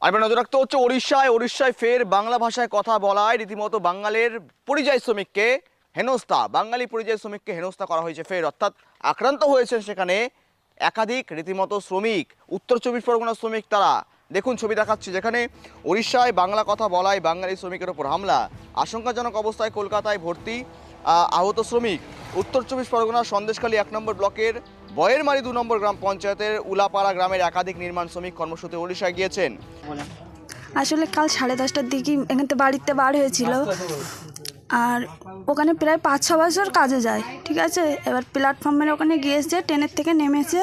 আর এবার নজর রাখতে হচ্ছে উড়িষ্যায় ফের বাংলা ভাষায় কথা বলায় রীতিমতো বাঙালির পরিযায়ী শ্রমিককে বাঙালি পরিযায়ী শ্রমিককে হেনস্থা করা হয়েছে ফের, অর্থাৎ আক্রান্ত হয়েছেন সেখানে একাধিক রীতিমতো শ্রমিক, উত্তর চব্বিশ পরগনার শ্রমিক। তারা দেখুন ছবি দেখাচ্ছি, যেখানে উড়িষ্যায় বাংলা কথা বলায় বাঙালি শ্রমিকের ওপর হামলা, আশঙ্কাজনক অবস্থায় কলকাতায় ভর্তি আহত শ্রমিক। উত্তর চব্বিশ পরগনার সন্দেশখালী 1 নম্বর ব্লকের বয়েরমারি 2 নম্বর গ্রাম পঞ্চায়েতের উলাপাড়া গ্রামের একাধিক নির্মাণ শ্রমিক কর্মসূত্রে উড়িষ্যায় গিয়েছেন। আসলে কাল 10:30টার দিকে এখান থেকে বাড়িতে বার হয়েছিল, আর ওখানে প্রায় 5-6 বছর কাজে যায়, ঠিক আছে। এবার প্ল্যাটফর্মের ওখানে গিয়েছে, ট্রেনের থেকে নেমেছে,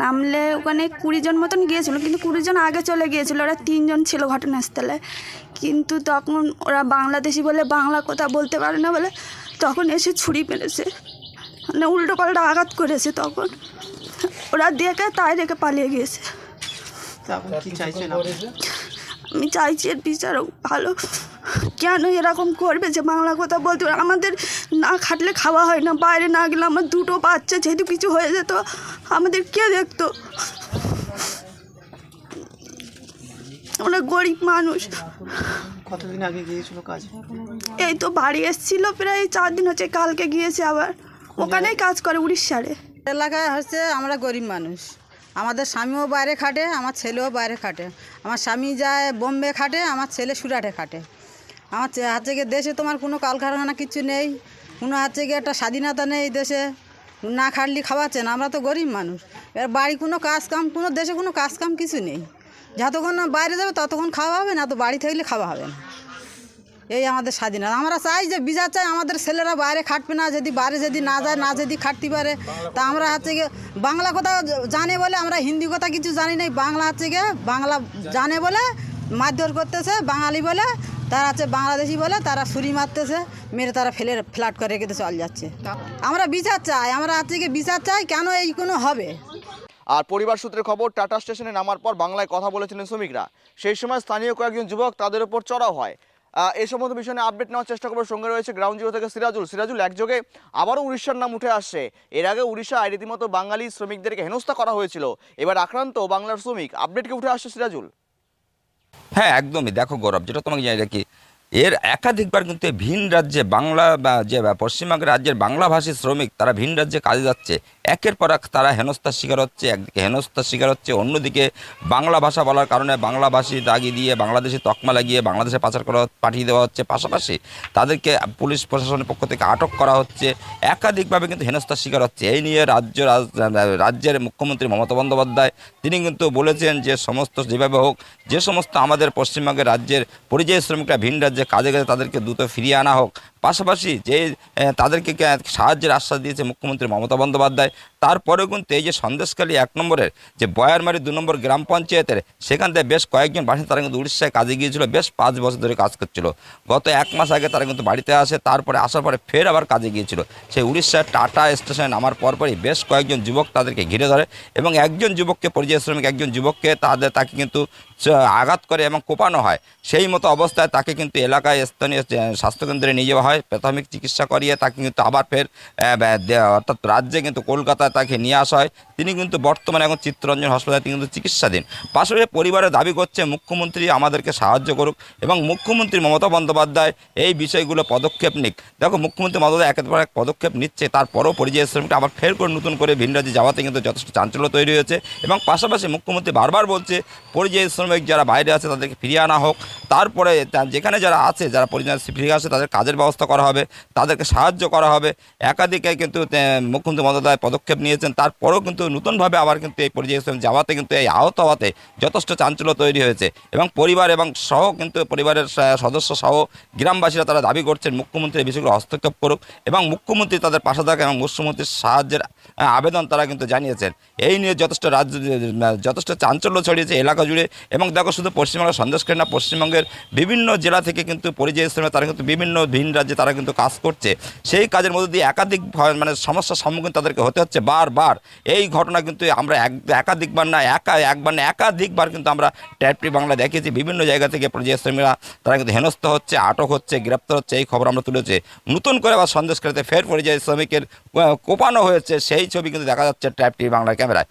নামলে ওখানে 20 জন মতন গিয়েছিল, কিন্তু 20 জন আগে চলে গিয়েছিল, ওরা 3 জন ছিল ঘটনাস্থলে। কিন্তু তখন ওরা বাংলাদেশি বলে বাংলা কথা বলতে পারে না বলে তখন এসে ছুরি মেরেছে, মানে উল্টো পাল্টা আঘাত করেছে। তখন ওরা দেখে তাই রেখে পালিয়ে গিয়েছে। আমি চাইছি এর বিচার ভালো। কেন এরকম করবে যে বাংলা কথা বলতে পারে? আমাদের না খাটলে খাওয়া হয় না, বাইরে না গেলে আমার 2টো বাচ্চা, যেহেতু কিছু হয়ে যেত আমাদের কে দেখতো? আমরা গরিব মানুষ। কতদিন আগে গিয়েছিল কাজ? এই তো বাড়ি এসেছিল, প্রায় 4 দিন হচ্ছে, কালকে গিয়েছে আবার। ওখানেই কাজ করে উড়িষ্যারে। এলাকায় হচ্ছে আমরা গরিব মানুষ, আমাদের স্বামীও বাইরে খাটে, আমার ছেলেও বাইরে খাটে। আমার স্বামী যায় বোম্বে খাটে, আমার ছেলে সুরাটে খাটে। আমার হচ্ছে গিয়ে দেশে তোমার কোনো কলকারখানা কিছু নেই, কোনো হচ্ছে গিয়ে একটা স্বাধীনতা নেই দেশে, না খাটলি খাওয়াচ্ছে না। আমরা তো গরিব মানুষ, এবার বাড়ি কোনো কাজ কাম, কোনো দেশে কোনো কাজ কাম কিছু নেই। যতক্ষণ না বাইরে যাবে ততক্ষণ খাওয়া হবে না, তো বাড়ি থাকলে খাওয়া হবে না। এই আমাদের স্বাধীনতা। আমরা চাই যে বিচার চাই, আমাদের ছেলেরা বাইরে খাটবে না, যদি বাইরে যদি না যায়, না যদি খাটতে পারে, তা আমরা হচ্ছে গিয়ে বাংলা কথা জানে বলে, আমরা হিন্দি কথা কিছু জানি না, বাংলা হচ্ছে গিয়ে বাংলা জানে বলে মারধর করতেছে, বাঙালি বলে তারা হচ্ছে বাংলাদেশি বলে তারা ছুরি মারতেছে, মেরে তারা ফ্ল্যাট করে রেখে চলে যাচ্ছে। আমরা বিচার চাই, আমরা হচ্ছে গিয়ে বিচার চাই, কেন এই কোনো হবে। আর পরিবার সূত্রে খবর, টাটা স্টেশনে নামার পর বাংলায় কথা বলেছিলেন শ্রমিকরা, সেই সময় স্থানীয় কয়েকজন যুবক তাদের উপর চড়াও হয়। এই সমস্ত বিষয় নিয়ে আপডেট নেওয়ার চেষ্টা করবো। সঙ্গে রয়েছে গ্রাউন্ড জিরো থেকে সিরাজুল। একযোগে আবারও উড়িষ্যার নাম উঠে আসছে। এর আগে উড়িষ্যায় রীতিমতো বাঙালি শ্রমিকদেরকে হেনস্থা করা হয়েছিল, এবার আক্রান্ত বাংলার শ্রমিক। আপডেটকে উঠে আসছে সিরাজুল। হ্যাঁ, একদমই। দেখো গৌরব, যেটা তোমাকে জানিয়ে রাখি, এর একাধিকবার কিন্তু ভিন রাজ্যে বাংলা বা যে পশ্চিমবঙ্গের রাজ্যের বাংলাভাষী শ্রমিক তারা ভিন রাজ্যে কাজে যাচ্ছে, একের পর এক তারা হেনস্থার শিকার হচ্ছে। একদিকে হেনস্থার শিকার হচ্ছে, অন্যদিকে বাংলা ভাষা বলার কারণে বাংলাভাষী দাগি দিয়ে বাংলাদেশি তকমা লাগিয়ে বাংলাদেশে পাচার করা পাঠিয়ে দেওয়া হচ্ছে। পাশাপাশি তাদেরকে পুলিশ প্রশাসনের পক্ষ থেকে আটক করা হচ্ছে, একাধিকভাবে কিন্তু হেনস্থার শিকার হচ্ছে। এই নিয়ে রাজ্যের মুখ্যমন্ত্রী মমতা বন্দ্যোপাধ্যায় তিনি কিন্তু বলেছেন যে যেভাবে হোক, যে সমস্ত আমাদের পশ্চিমবঙ্গের রাজ্যের পরিযায়ী শ্রমিকরা ভিন রাজ্যে কাজে গেছে তাদেরকে দ্রুত ফিরিয়ে আনা হোক। পাশাপাশি যে তাদেরকে সাহায্যের আশ্বাস দিয়েছে মুখ্যমন্ত্রী মমতা বন্দ্যোপাধ্যায়। তারপরেও কিন্তু এই যে সন্দেশখালী 1 নম্বরের যে বয়ারমারি 2 নম্বর গ্রাম পঞ্চায়েতের সেখান থেকে বেশ কয়েকজন বাসিন্দা তারা কিন্তু উড়িষ্যায় কাজে গিয়েছিল, বেশ 5 বছর ধরে কাজ করছিল। গত 1 মাস আগে তারা কিন্তু বাড়িতে আসে, তারপরে আসার পরে ফের আবার কাজে গিয়েছিল। সেই উড়িষ্যার টাটা স্টেশনে নামার পরপরই বেশ কয়েকজন যুবক তাদেরকে ঘিরে ধরে এবং একজন যুবককে, পরিযায়ী শ্রমিক একজন যুবককে তাকে কিন্তু আঘাত করে এবং কোপানো হয়। সেই মতো অবস্থায় তাকে কিন্তু এলাকায় স্থানীয় স্বাস্থ্যকেন্দ্রে নিয়ে যাওয়া হয়, প্রাথমিক চিকিৎসা করিয়ে তাকে কিন্তু আবার ফের অর্থাৎ রাজ্যে কিন্তু কলকাতায় তাকে নিয়ে আসা হয়। তিনি কিন্তু বর্তমানে এখন চিত্তরঞ্জন হাসপাতালে তিনি কিন্তু চিকিৎসাধীন। পাশাপাশি পরিবারের দাবি করছে মুখ্যমন্ত্রী আমাদেরকে সাহায্য করুক এবং মুখ্যমন্ত্রী মমতা বন্দ্যোপাধ্যায় এই বিষয়গুলো পদক্ষেপ নিক। দেখো, মুখ্যমন্ত্রী মমতা একের পর এক পদক্ষেপ নিচ্ছে, তারপরেও পরিযায়ী শ্রমিকটা আবার ফের করে নতুন করে ভিন রাজ্যে যাওয়াতে কিন্তু যথেষ্ট চাঞ্চল্য তৈরি হয়েছে। এবং পাশাপাশি মুখ্যমন্ত্রী বারবার বলছে পরিযায়ী শ্রমিক যারা বাইরে আছে তাদেরকে ফিরিয়ে আনা হোক, তারপরে যেখানে যারা আছে, যারা পরিযায়ী ফিরে আসে তাদের কাজের ব্যবস্থা করা হবে, তাদেরকে সাহায্য করা হবে। একাধিকে কিন্তু মুখ্যমন্ত্রী বন্দ্যোপাধ্যায় পদক্ষেপ নিয়েছেন, তারপরেও কিন্তু নতুনভাবে আবার কিন্তু এই পরিযায়ী শ্রমিক যাওয়াতে কিন্তু এই আহত হওয়াতে যথেষ্ট চাঞ্চল্য তৈরি হয়েছে। এবং পরিবার এবং সহ কিন্তু পরিবারের সদস্য সহ গ্রামবাসীরা তারা দাবি করছেন মুখ্যমন্ত্রী এই বিষয়গুলো হস্তক্ষেপ করুক এবং মুখ্যমন্ত্রী তাদের পাশে থাকে এবং মুখ্যমন্ত্রীর সাহায্যের আবেদন তারা কিন্তু জানিয়েছেন। এই নিয়ে যথেষ্ট চাঞ্চল্য ছড়িয়েছে এলাকা জুড়ে। এবং দেখো, শুধু পশ্চিমবঙ্গের সন্দেশখালী না, পশ্চিমবঙ্গের বিভিন্ন জেলা থেকে কিন্তু পরিযায়ী শ্রমিক তারা কিন্তু বিভিন্ন ভিন রাজ্যে তারা কিন্তু কাজ করছে। সেই কাজের মধ্যে দিয়ে একাধিক সমস্যার সম্মুখীন তাদেরকে হতে হচ্ছে বারবার। এই ঘটনা কিন্তু আমরা একাধিকবার কিন্তু আমরা ট্যাপটি বাংলা দেখেছি। বিভিন্ন জায়গা থেকে পরিযায়ী শ্রমিকরা তারা কিন্তু হেনস্থা হচ্ছে, আটক হচ্ছে, গ্রেপ্তার হচ্ছে, এই খবর আমরা তুলেছি। নতুন করে আবার সন্দেশখালীতে ফের পরিযায়ী শ্রমিকের কোপানো হয়েছে, সেই ছবি কিন্তু দেখা যাচ্ছে ট্যাপটি বাংলার ক্যামেরায়।